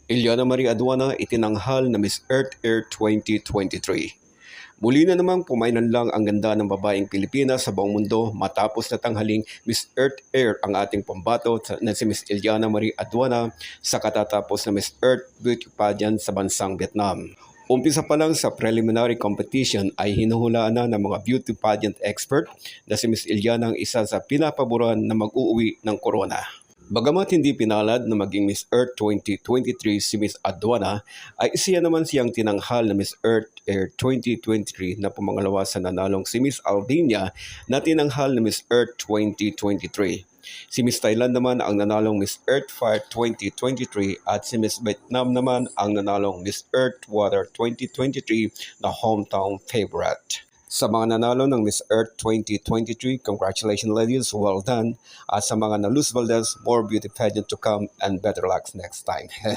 Eliana Marie Aduana itinanghal na Miss Earth Air 2023. Muli na namang pumainan lang ang ganda ng babaeng Pilipinas sa buong mundo matapos na tanghaling Miss Earth Air ang ating pambato na si Miss Eliana Marie Aduana sa katatapos na Miss Earth Beauty Pageant sa bansang Vietnam. Umpisa pa lang sa preliminary competition ay hinuhulaan na ng mga beauty pageant expert na si Miss Eliana ang isa sa pinapaboran na mag-uuwi ng corona. Bagamat hindi pinalad na maging Miss Earth 2023 si Miss Aduana, ay siya naman siyang tinanghal na Miss Earth Air 2023 na pumangalawa sa nanalong si Miss Albania na tinanghal na Miss Earth 2023. Si Miss Thailand naman ang nanalong Miss Earth Fire 2023 at si Miss Vietnam naman ang nanalong Miss Earth Water 2023 na hometown favorite. Sa mga nanalo ng Miss Earth 2023, congratulations ladies, well done. At sa mga na-Luz Valdez, more beauty pageant to come and better luck next time.